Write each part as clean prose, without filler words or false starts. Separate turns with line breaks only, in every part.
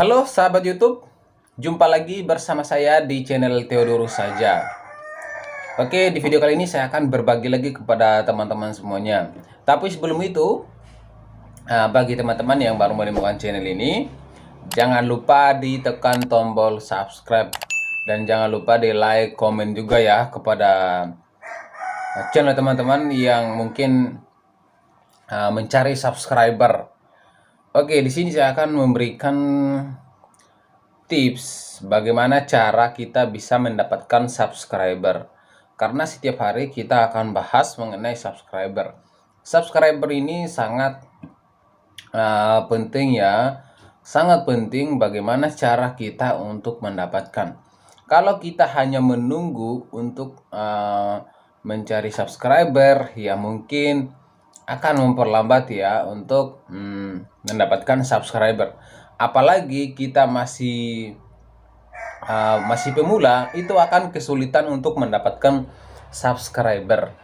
Halo sahabat YouTube, jumpa lagi bersama saya di channel Theodorus saja. Oke, di video kali ini saya akan berbagi lagi kepada teman-teman semuanya. Tapi sebelum itu, bagi teman-teman yang baru menemukan channel ini, jangan lupa ditekan tombol subscribe dan jangan lupa di like, komen juga ya kepada channel teman-teman yang mungkin mencari subscriber. Oke, di sini saya akan memberikan tips bagaimana cara kita bisa mendapatkan subscriber. Karena setiap hari kita akan bahas mengenai subscriber. Subscriber ini sangat penting ya. Sangat penting bagaimana cara kita untuk mendapatkan. Kalau kita hanya menunggu untuk mencari subscriber, ya mungkin akan memperlambat ya untuk mendapatkan subscriber. Apalagi kita masih pemula, itu akan kesulitan untuk mendapatkan subscriber.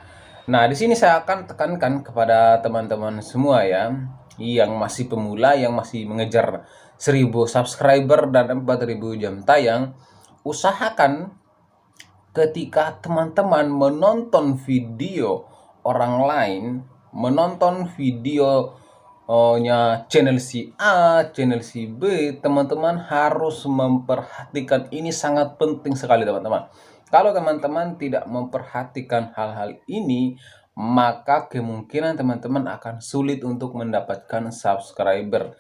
Nah, di sini saya akan tekankan kepada teman-teman semua ya, yang masih pemula, yang masih mengejar 1000 subscriber dan 4000 jam tayang, usahakan ketika teman-teman menonton video orang lain, menonton videonya channel si A, channel si B, teman-teman harus memperhatikan. Ini sangat penting sekali teman-teman. Kalau teman-teman tidak memperhatikan hal-hal ini, maka kemungkinan teman-teman akan sulit untuk mendapatkan subscriber.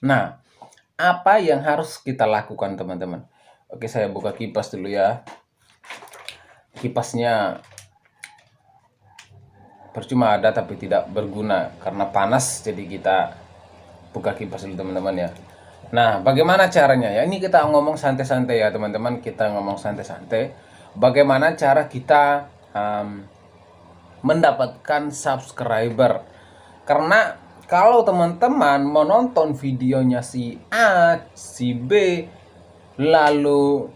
Nah, apa yang harus kita lakukan teman-teman? Oke, saya buka kipas dulu ya. Kipasnya percuma ada tapi tidak berguna karena panas, jadi kita buka kipas dulu teman-teman ya. Nah, bagaimana caranya ya? Ini kita ngomong santai-santai ya teman-teman, kita ngomong santai-santai. Bagaimana cara kita mendapatkan subscriber? Karena kalau teman-teman menonton videonya si A, si B, lalu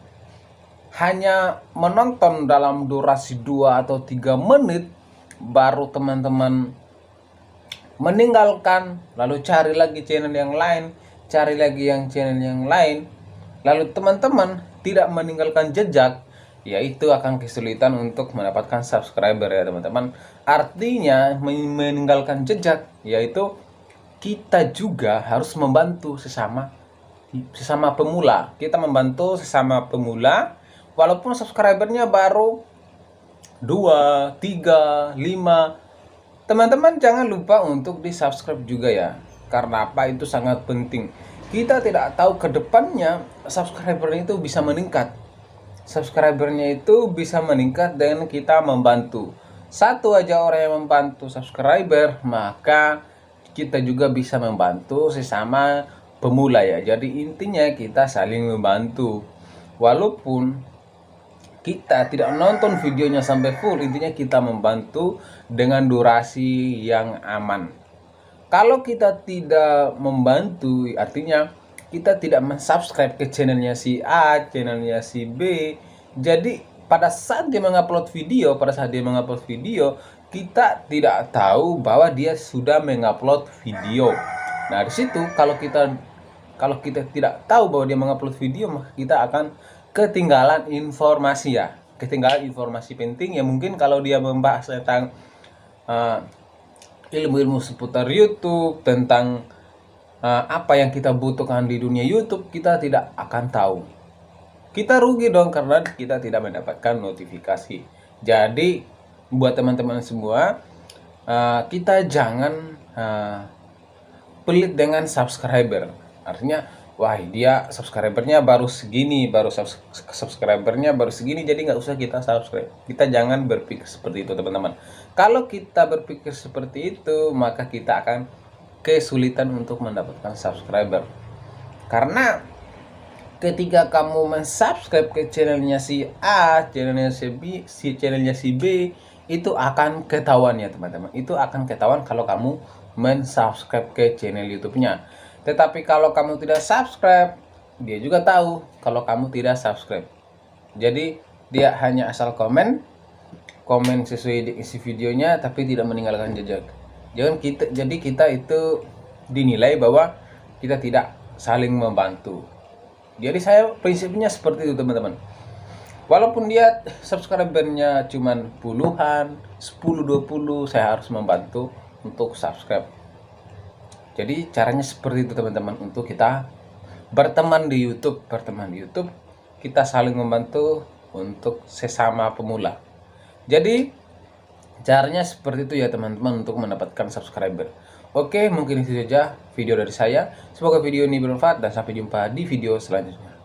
hanya menonton dalam durasi 2 atau 3 menit, baru teman-teman meninggalkan, lalu cari lagi channel yang lain, cari lagi yang channel yang lain, lalu teman-teman tidak meninggalkan jejak, yaitu akan kesulitan untuk mendapatkan subscriber ya teman-teman. Artinya meninggalkan jejak, yaitu kita juga harus membantu sesama pemula. Kita membantu sesama pemula, walaupun subscribernya baru 2, 3, 5. Teman-teman jangan lupa untuk di subscribe juga ya. Karena apa? Itu sangat penting. Kita tidak tahu ke depannya subscribernya itu bisa meningkat. Subscribernya itu bisa meningkat dengan kita membantu. Satu aja orang yang membantu subscriber, maka kita juga bisa membantu sesama pemula ya. Jadi intinya kita saling membantu. Walaupun kita tidak nonton videonya sampai full, intinya kita membantu dengan durasi yang aman. Kalau kita tidak membantu, artinya kita tidak mensubscribe ke channelnya si A, channelnya si B. Jadi pada saat dia mengupload video, kita tidak tahu bahwa dia sudah mengupload video. Nah, di situ kalau kita tidak tahu bahwa dia mengupload video, maka kita akan ketinggalan informasi ya. Ketinggalan informasi penting ya, mungkin kalau dia membahas tentang ilmu-ilmu seputar YouTube, tentang apa yang kita butuhkan di dunia YouTube, kita tidak akan tahu. Kita rugi dong karena kita tidak mendapatkan notifikasi. Jadi buat teman-teman semua, kita jangan pelit dengan subscriber. Artinya, wah dia subscribernya baru segini, jadi nggak usah kita subscribe. Kita jangan berpikir seperti itu teman-teman. Kalau kita berpikir seperti itu, maka kita akan kesulitan untuk mendapatkan subscriber. Karena ketika kamu mensubscribe ke channelnya si A, channelnya si B, itu akan ketahuan ya teman-teman. Itu akan ketahuan kalau kamu mensubscribe ke channel YouTube-nya. Tetapi kalau kamu tidak subscribe, dia juga tahu kalau kamu tidak subscribe. Jadi dia hanya asal komen sesuai isi videonya, tapi tidak meninggalkan jejak. Jadi kita itu dinilai bahwa kita tidak saling membantu. Jadi saya prinsipnya seperti itu teman-teman. Walaupun dia subscribernya cuman puluhan, 10-20, saya harus membantu untuk subscribe. Jadi caranya seperti itu teman-teman, untuk kita berteman di YouTube, kita saling membantu untuk sesama pemula. Jadi caranya seperti itu ya teman-teman untuk mendapatkan subscriber. Oke, mungkin itu saja video dari saya. Semoga video ini bermanfaat dan sampai jumpa di video selanjutnya.